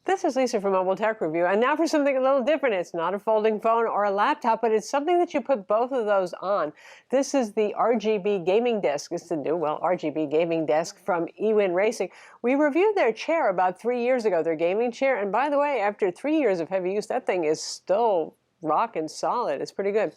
This is Lisa from Mobile Tech Review, and now for something a little different. It's not a folding phone or a laptop, but it's something that you put both of those on. This is the RGB gaming desk. It's the new, RGB gaming desk from EwinRacing. We reviewed their chair about 3 years ago, their gaming chair, and by the way, after 3 years of heavy use, that thing is still rocking solid. It's pretty good.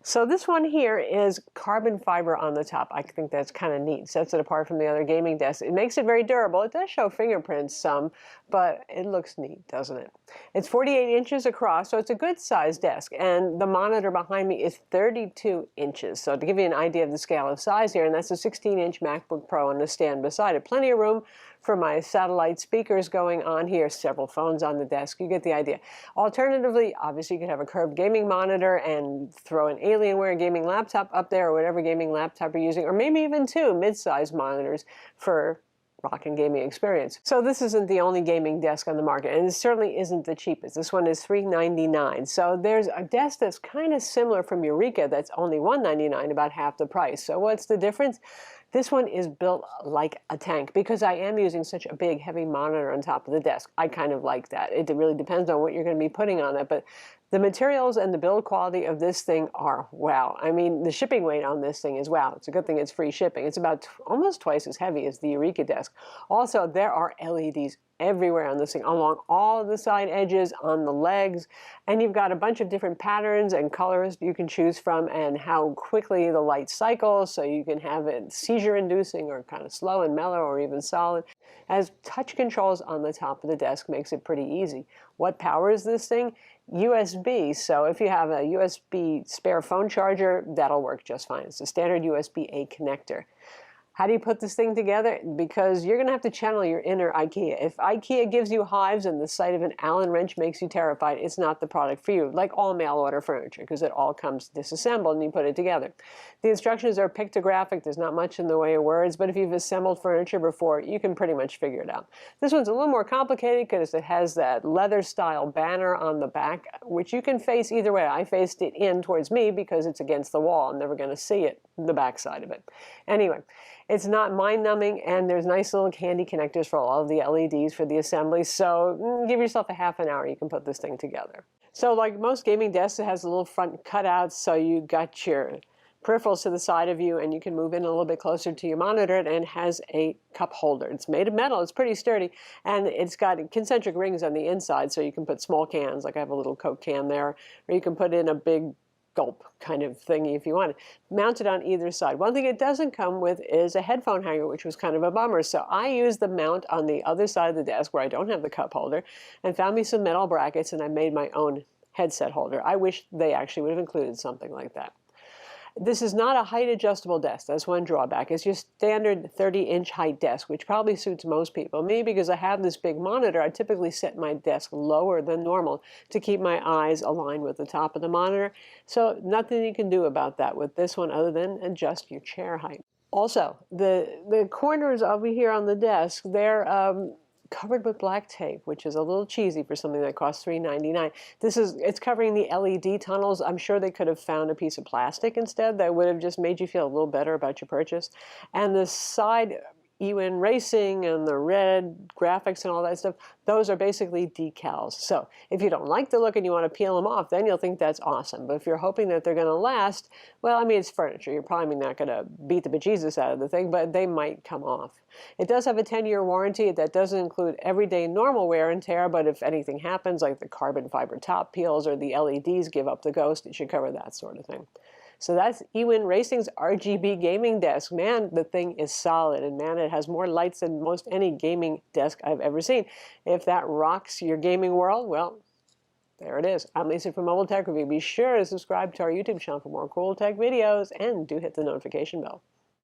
So this one here is carbon fiber on the top. I think that's kind of neat. Sets it apart from the other gaming desks. It makes it very durable. It does show fingerprints some, but it looks neat, doesn't it? It's 48 inches across, so it's a good sized desk. And the monitor behind me is 32 inches. So to give you an idea of the scale of size here, and that's a 16-inch MacBook Pro on the stand beside it. Plenty of room for my satellite speakers going on here. Several phones on the desk. You get the idea. Alternatively, obviously, you could have a curved gaming monitor and throw an Alienware gaming laptop up there, or whatever gaming laptop you're using, or maybe even two mid-sized monitors for rockin' gaming experience. So this isn't the only gaming desk on the market, and it certainly isn't the cheapest. This one is $399. So there's a desk that's kind of similar from Eureka that's only $199, about half the price. So what's the difference? This one is built like a tank because I am using such a big, heavy monitor on top of the desk. I kind of like that. It really depends on what you're going to be putting on it, but the materials and the build quality of this thing are wow. I mean, the shipping weight on this thing is wow. It's a good thing it's free shipping. It's about almost twice as heavy as the Eureka desk. Also, there are LEDs everywhere on this thing, along all of the side edges, on the legs, and you've got a bunch of different patterns and colors you can choose from, and how quickly the light cycles, so you can have it seizure-inducing or kind of slow and mellow or even solid. As touch controls on the top of the desk makes it pretty easy. What powers this thing? USB. So if you have a USB spare phone charger, that'll work just fine. It's a standard USB-A connector. How do you put this thing together? Because you're going to have to channel your inner IKEA. If IKEA gives you hives and the sight of an Allen wrench makes you terrified, it's not the product for you, like all mail-order furniture, because it all comes disassembled and you put it together. The instructions are pictographic. There's not much in the way of words, but if you've assembled furniture before, you can pretty much figure it out. This one's a little more complicated because it has that leather-style banner on the back, which you can face either way. I faced it in towards me because it's against the wall. I'm never going to see it, the back side of it. Anyway, it's not mind-numbing, and there's nice little candy connectors for all of the LEDs for the assembly, so give yourself a half an hour, you can put this thing together. So like most gaming desks, it has a little front cutout, so you got your peripherals to the side of you, and you can move in a little bit closer to your monitor, and has a cup holder. It's made of metal, it's pretty sturdy, and it's got concentric rings on the inside, so you can put small cans, like I have a little Coke can there, or you can put in a big gulp kind of thingy if you want it, mounted on either side. One thing it doesn't come with is a headphone hanger, which was kind of a bummer. So I used the mount on the other side of the desk where I don't have the cup holder, and found me some metal brackets, and I made my own headset holder. I wish they actually would have included something like that. This is not a height adjustable desk. That's one drawback. It's your standard 30-inch height desk, which probably suits most people. Me, because I have this big monitor, I typically set my desk lower than normal to keep my eyes aligned with the top of the monitor. So nothing you can do about that with this one other than adjust your chair height. Also, the corners over here on the desk, they're covered with black tape, which is a little cheesy for something that costs $3.99. It's covering the LED tunnels. I'm sure they could have found a piece of plastic instead that would have just made you feel a little better about your purchase. And the side EwinRacing and the red graphics and all that stuff, those are basically decals. So if you don't like the look and you want to peel them off, then you'll think that's awesome. But if you're hoping that they're going to last, well, I mean, it's furniture. You're probably not going to beat the bejesus out of the thing, but they might come off. It does have a 10-year warranty. That doesn't include everyday normal wear and tear, but if anything happens, like the carbon fiber top peels or the LEDs give up the ghost, it should cover that sort of thing. So that's EwinRacing's RGB gaming desk. Man, the thing is solid, and man, it has more lights than most any gaming desk I've ever seen. If that rocks your gaming world, well, there it is. I'm Lisa from Mobile Tech Review. Be sure to subscribe to our YouTube channel for more cool tech videos, and do hit the notification bell.